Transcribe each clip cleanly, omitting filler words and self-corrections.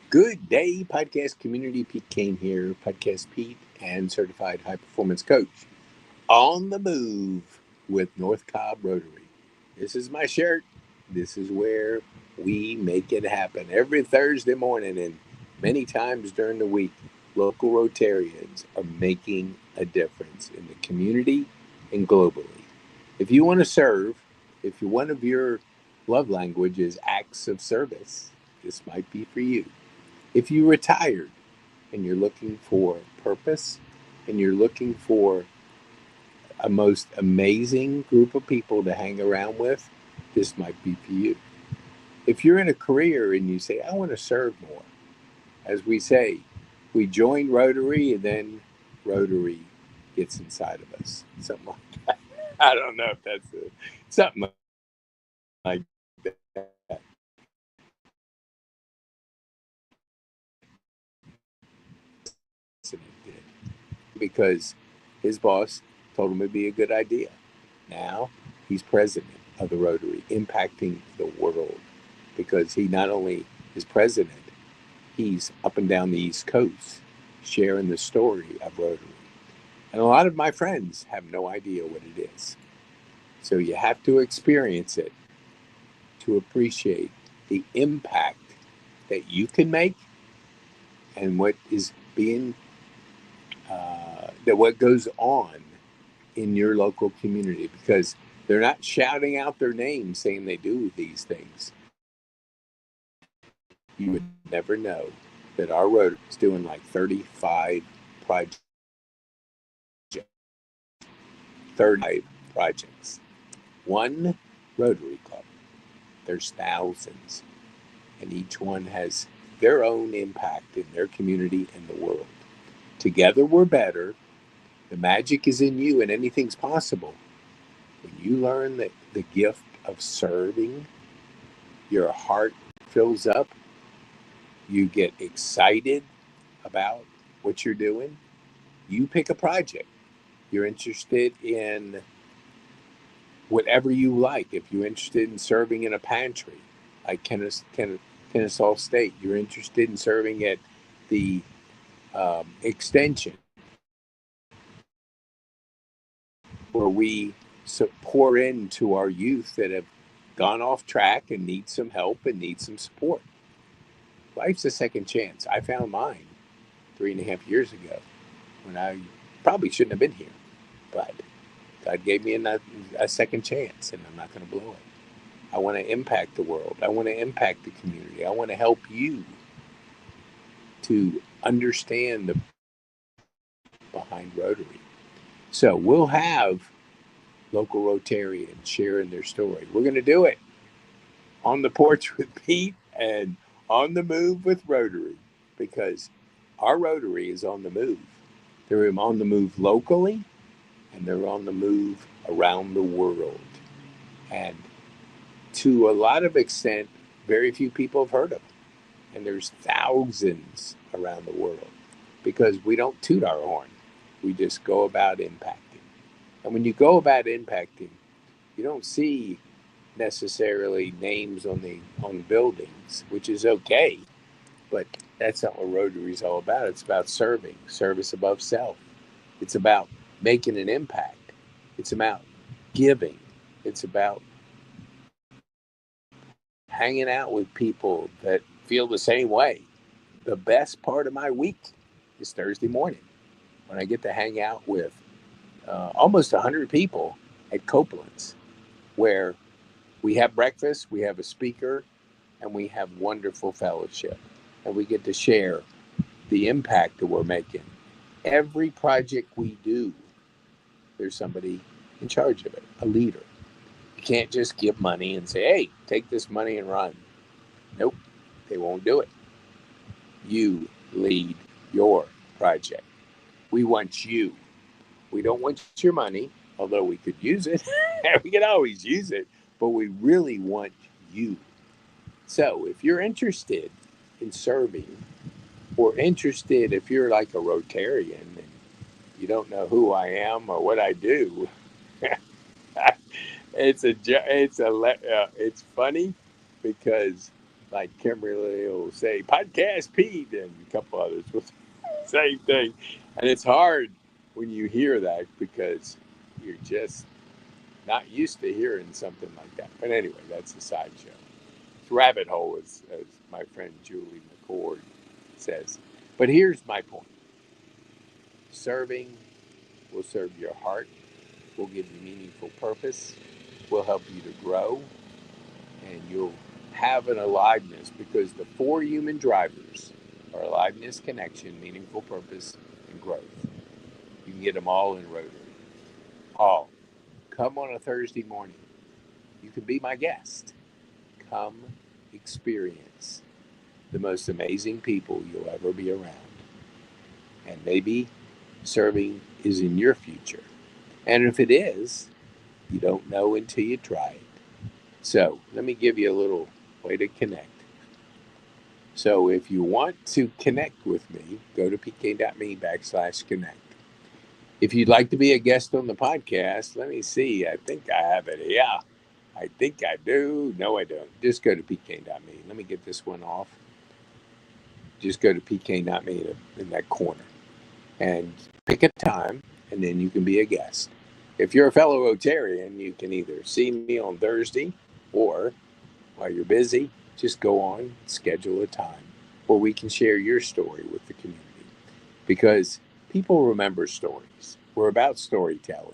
Good day, podcast community. Pete Kane here, podcast Pete and certified high performance coach. On the move with North Cobb Rotary. This is my shirt. This is where we make it happen every Thursday morning and many times during the week. Local Rotarians are making a difference in the community and globally. If you want to serve, if one of your love language is acts of service, this might be for you. If you retired and you're looking for purpose and you're looking for a most amazing group of people to hang around with, this might be for you. If you're in a career and you say, I want to serve more, as we say, we join Rotary and then Rotary gets inside of us. Something like that. I don't know if that's something like that. Because his boss told him it'd be a good idea. Now he's president of the Rotary, impacting the world because he not only is president, he's up and down the East Coast sharing the story of Rotary. And a lot of my friends have no idea what it is. So you have to experience it to appreciate the impact that you can make and what is being, that what goes on in your local community because they're not shouting out their names saying they do these things. You would never know that our Rotary is doing like 35 projects, 35 projects. One Rotary Club, there's thousands, and each one has their own impact in their community and the world. Together we're better. The magic is in you, and anything's possible. When you learn that the gift of serving, your heart fills up, you get excited about what you're doing. You pick a project. You're interested in whatever you like. If you're interested in serving in a pantry, like Kennesaw State, you're interested in serving at the extension where we pour into our youth that have gone off track and need some help and need some support. Life's a second chance. I found mine 3.5 years ago when I probably shouldn't have been here, but God gave me a second chance, and I'm not going to blow it. I want to impact the world. I want to impact the community. I want to help you to understand the behind Rotary. So we'll have local Rotarians sharing their story. We're going to do it on the porch with Pete and on the move with Rotary because our Rotary is on the move. They're on the move locally and they're on the move around the world. And to a lot of extent, very few people have heard of them. And there's thousands around the world because we don't toot our horn. We just go about impacting. And when you go about impacting, you don't see necessarily names on buildings, which is okay. But that's not what Rotary is all about. It's about serving, service above self. It's about making an impact. It's about giving. It's about hanging out with people that feel the same way. The best part of my week is Thursday morning when I get to hang out with almost 100 people at Copeland's, where we have breakfast, we have a speaker, and we have wonderful fellowship. And we get to share the impact that we're making. Every project we do, there's somebody in charge of it, a leader. You can't just give money and say, hey, take this money and run. Nope, they won't do it. You lead your project. We want you. We don't want your money, although we could use it. We can always use it, but we really want you. So if you're interested in serving, or interested if you're like a Rotarian and you don't know who I am or what I do, it's funny because Like Kimberly will say, Podcast Pete, and a couple others will say the same thing. And it's hard when you hear that because you're just not used to hearing something like that. But anyway, that's a sideshow. It's rabbit hole, as my friend Julie McCord says. But here's my point: serving will serve your heart, will give you meaningful purpose, will help you to grow, and you'll have an aliveness because the four human drivers are aliveness, connection, meaningful purpose, and growth. You can get them all in Rotary. All. Come on a Thursday morning. You can be my guest. Come experience the most amazing people you'll ever be around. And maybe serving is in your future. And if it is, you don't know until you try it. So let me give you a little way to connect. So if you want to connect with me, go to pk.me/connect. If you'd like to be a guest on the podcast, let me see. I think I have it. Yeah, I think I do. No, I don't. Just go to pk.me. Let me get this one off. Just go to pk.me in that corner and pick a time, and then you can be a guest. If you're a fellow Rotarian, you can either see me on Thursday or while you're busy, just go on, schedule a time where we can share your story with the community. Because people remember stories. We're about storytelling.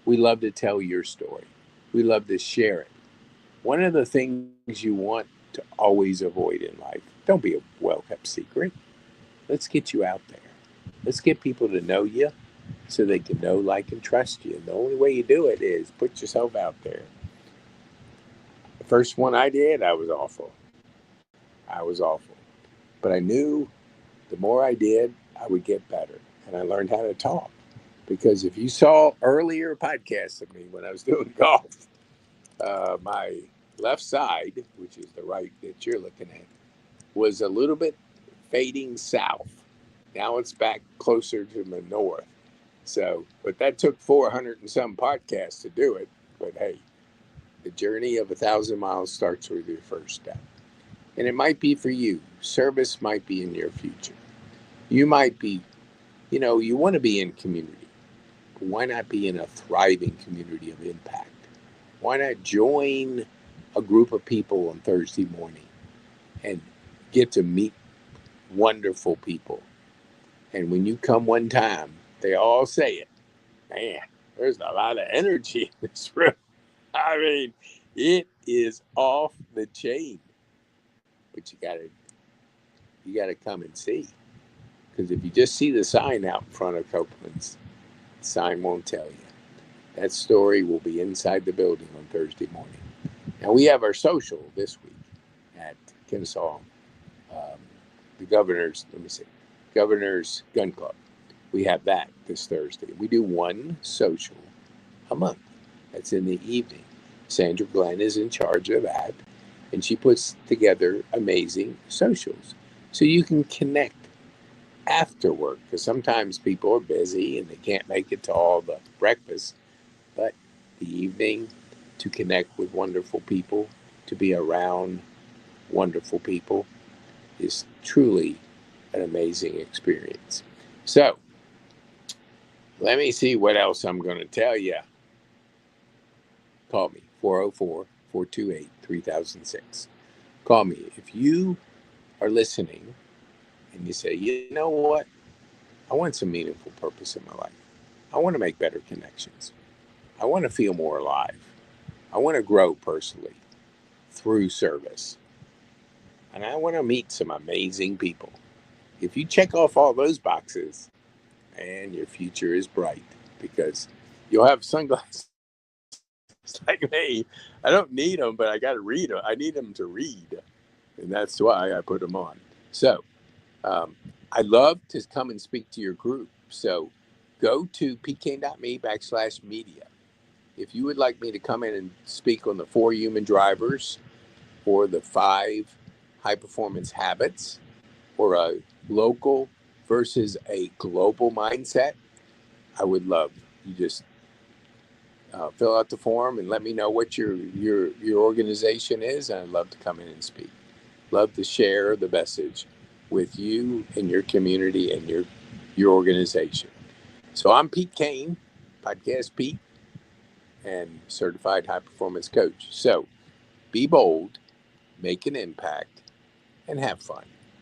We love to tell your story. We love to share it. One of the things you want to always avoid in life, don't be a well kept secret. Let's get you out there. Let's get people to know you so they can know, like, and trust you. And the only way you do it is put yourself out there. The first one I did, I was awful. I was awful. But I knew the more I did, I would get better. And I learned how to talk. Because if you saw earlier podcasts of me when I was doing golf, my left side, which is the right that you're looking at, was a little bit fading south. Now it's back closer to the north. So, but that took 400 and some podcasts to do it. But hey, the journey of 1,000 miles starts with your first step. And it might be for you. Service might be in your future. You might be, you want to be in community. Why not be in a thriving community of impact? Why not join a group of people on Thursday morning and get to meet wonderful people? And when you come one time, they all say it. Man, there's a lot of energy in this room. I mean, it is off the chain. But you gotta come and see. Because if you just see the sign out in front of Copeland's, the sign won't tell you. That story will be inside the building on Thursday morning. Now we have our social this week at Kennesaw, um, the Governor's Gun Club. We have that this Thursday. We do one social a month. That's in the evening. Sandra Glenn is in charge of that, and she puts together amazing socials. So you can connect after work, because sometimes people are busy and they can't make it to all the breakfast, but the evening to connect with wonderful people, to be around wonderful people is truly an amazing experience. So let me see what else I'm going to tell you. Call me 404-428-3006. Call me if you are listening and you say, you know what? I want some meaningful purpose in my life. I want to make better connections. I want to feel more alive. I want to grow personally through service. And I want to meet some amazing people. If you check off all those boxes, and your future is bright because you'll have sunglasses like me. I don't need them, but I got to read them. I need them to read. And that's why I put them on. So um, I'd love to come and speak to your group. So go to pk.me/media. If you would like me to come in and speak on the 4 human drivers or the 5 high performance habits or a local versus a global mindset, I would love you just fill out the form and let me know what your organization is, and I'd love to come in and speak. love to share the message with you and your community and your organization. So I'm Pete Kane, Podcast Pete, and certified high performance coach. So be bold, make an impact, and have fun.